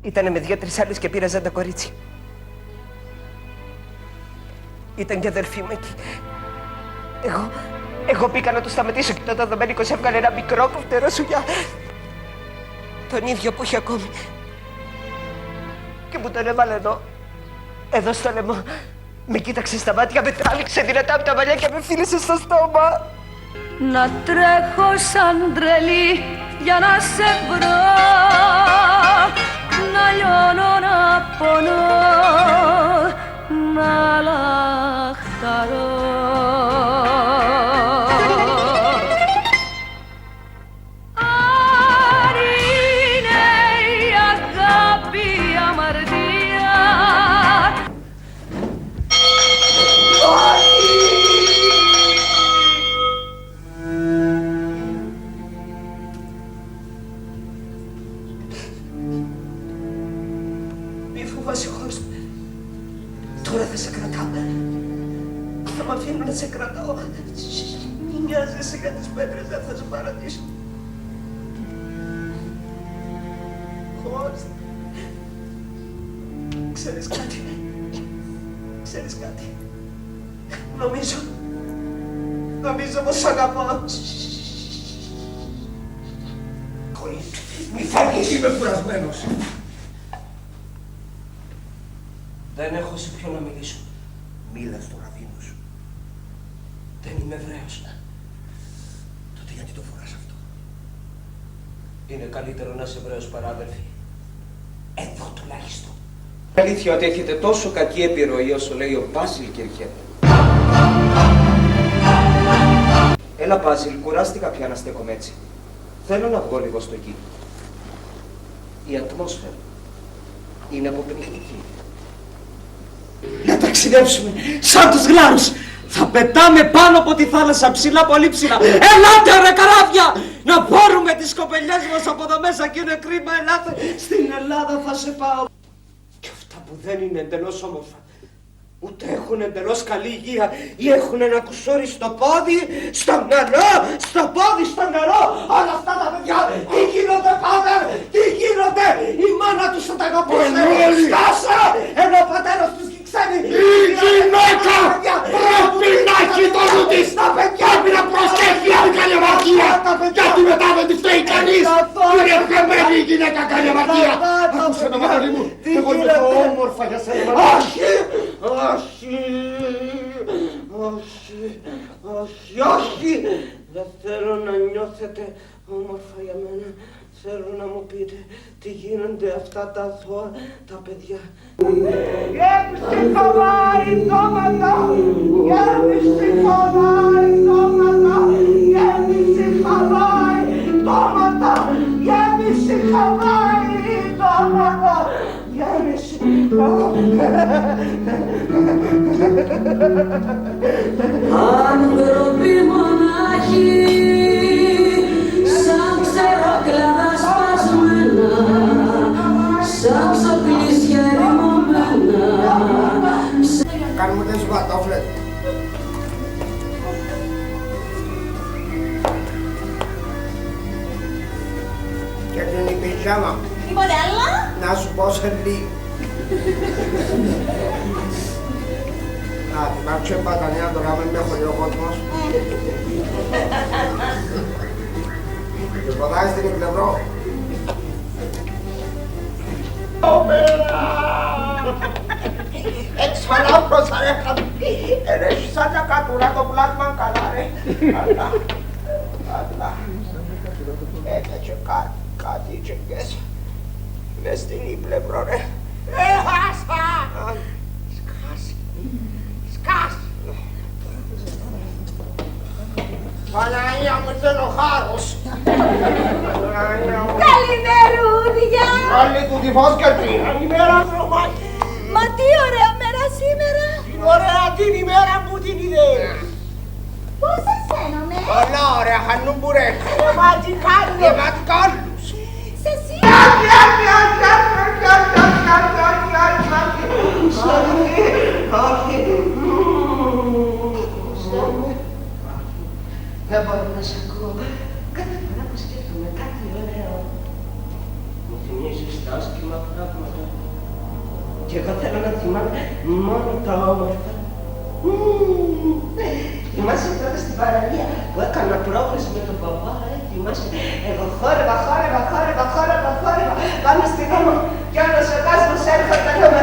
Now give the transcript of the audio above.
Ήτανε με 2-3 άλλους και πήραζαν τα κορίτσια. Ήταν και αδερφή μου εκεί. Εγώ πήγα να το σταματήσω και τότε ο Δομήνικος έβγαλε ένα μικρό κοφτερό σουγιά. Τον ίδιο που είχε ακόμη. Και μου τον έβαλε εδώ στο λαιμό. Με κοίταξε στα μάτια, με τράβηξε δυνατά από τα μαλλιά και με φίλησε στο στόμα. Να τρέχω σαν τρελή για να σε βρω, να λιώνω, να πονώ, να λαχταρώ. Αν είναι η αγάπη αμαρτία, Μη φοβάσαι, Χώστα. Τώρα θα σε κρατάω. Θα μ' αφήνω να σε κρατάω. Μη νοιάζεσαι για τις πέτρες, δεν θα σε παρατήσω. Χώστα. Ξέρεις κάτι. Νομίζω πως σ' αγαπάω. Μη φεύγεις, είμαι κουρασμένος. Δεν έχω σε ποιον να μιλήσω. Μίλα στο ραβίνο σου. Δεν είμαι Εβραίος. Τότε γιατί το φοράς αυτό? Είναι καλύτερο να είσαι Εβραίος παρά αδερφή. Εδώ τουλάχιστον. Αλήθεια ότι έχετε τόσο κακή επιρροή όσο λέει ο Μπάζιλ Κερχέτ. Έλα Μπάζιλ, κουράστηκα πια να στέκομαι έτσι. Θέλω να βγω λίγο στο εκεί. Η ατμόσφαιρα είναι αποπνικτική. Να ταξιδέψουμε σαν τους γλάρους. Θα πετάμε πάνω από τη θάλασσα ψηλά, πολύ ψηλά. Ελάτε ρε καράβια! Να πάρουμε τις κοπελιές μας από εδώ μέσα και είναι κρίμα, ελάτε. Στην Ελλάδα θα σε πάω. Και αυτά που δεν είναι εντελώς όμορφα, ούτε έχουν εντελώς καλή υγεία ή έχουν ένα κουσούρι στο πόδι, στο μυαλό, στο πόδι, στο νερό. Όλα αυτά τα παιδιά, τι γίνονται πάτε, τι γίνονται. Η μάνα τους θα τα αγαπούσε. Σκάσε, ενώ ο πατέρας τους ξένοι. Η γυναίκα πρέπει να έχει το νου της. Πρέπει να προσέχει αν κάνει αμαρτία. Γιατί μετά δεν τη φταίει κανείς. Είναι ευχαμένη η γυναίκα κάνει αμαρτία. Άκουσε το μαγαλί μου, εγώ είμαι πιο όμορφα για σένα. Όχι, όχι, όχι, όχι, όχι. Δεν θέλω να νιώθετε όμορφα για μένα. Θέλω να μου πείτε τι γίνονται αυτά τα αθώα τα παιδιά. Γέμισε χαμάρι τόματα, γέμισε χαμάρι τόματα, γέμισε χαμάρι τόματα, γέμισε χαμάρι τόματα, γέμισε άνθρωποι μονάχοι, σαν ξεροκλάδα σπασμένα, σαν ξοκλήσια ρημωμένα. Κάνουμε τις βατόφλες. Και την η πιτζάμα. Τίποτε άλλο. Να σου πω σε λίγο. Να, υπάρξει μπατανία τώρα με χωρί ο κόσμος. Και ποδάει στην Ιππλευρό. Εξφαλάμπρωσα ρε χαμπή. Ενέχει σαν τα κατούρα το πλάσμα καλά ρε. Αλλά. Έκατσε κάτι τσεκές. Μες στην Ιππλευρό ρε. Έχασα! Σκάς. Σκάς. Παναγία μου ήταν ο χάρος. Καλημερούδια. Καλή του τη φώσκερτη. Καλημέρα τρομάκι. Μα τι ωραία μέρα σήμερα. Την ωραία την ημέρα που την είδες. Πώς σας φαίνομαι. Πολλά ωραία χανούμπουρε. Γεματικάλους. Σε εσύ. Δεν μπορώ να σ' ακούω. Κάθε φορά που σκέφτομαι κάτι ωραίο, μου θυμίζεις τα άσχημα Και εγώ θέλω να θυμάμαι μόνο τα όμορφα. Θυμάσαι τότε στην παραλία που έκανα πρόκληση με τον παπά, θυμάσαι, εγώ χόρευα, πάμε στη Ρώμο κι όλος ο κόσμος έρχονταν να με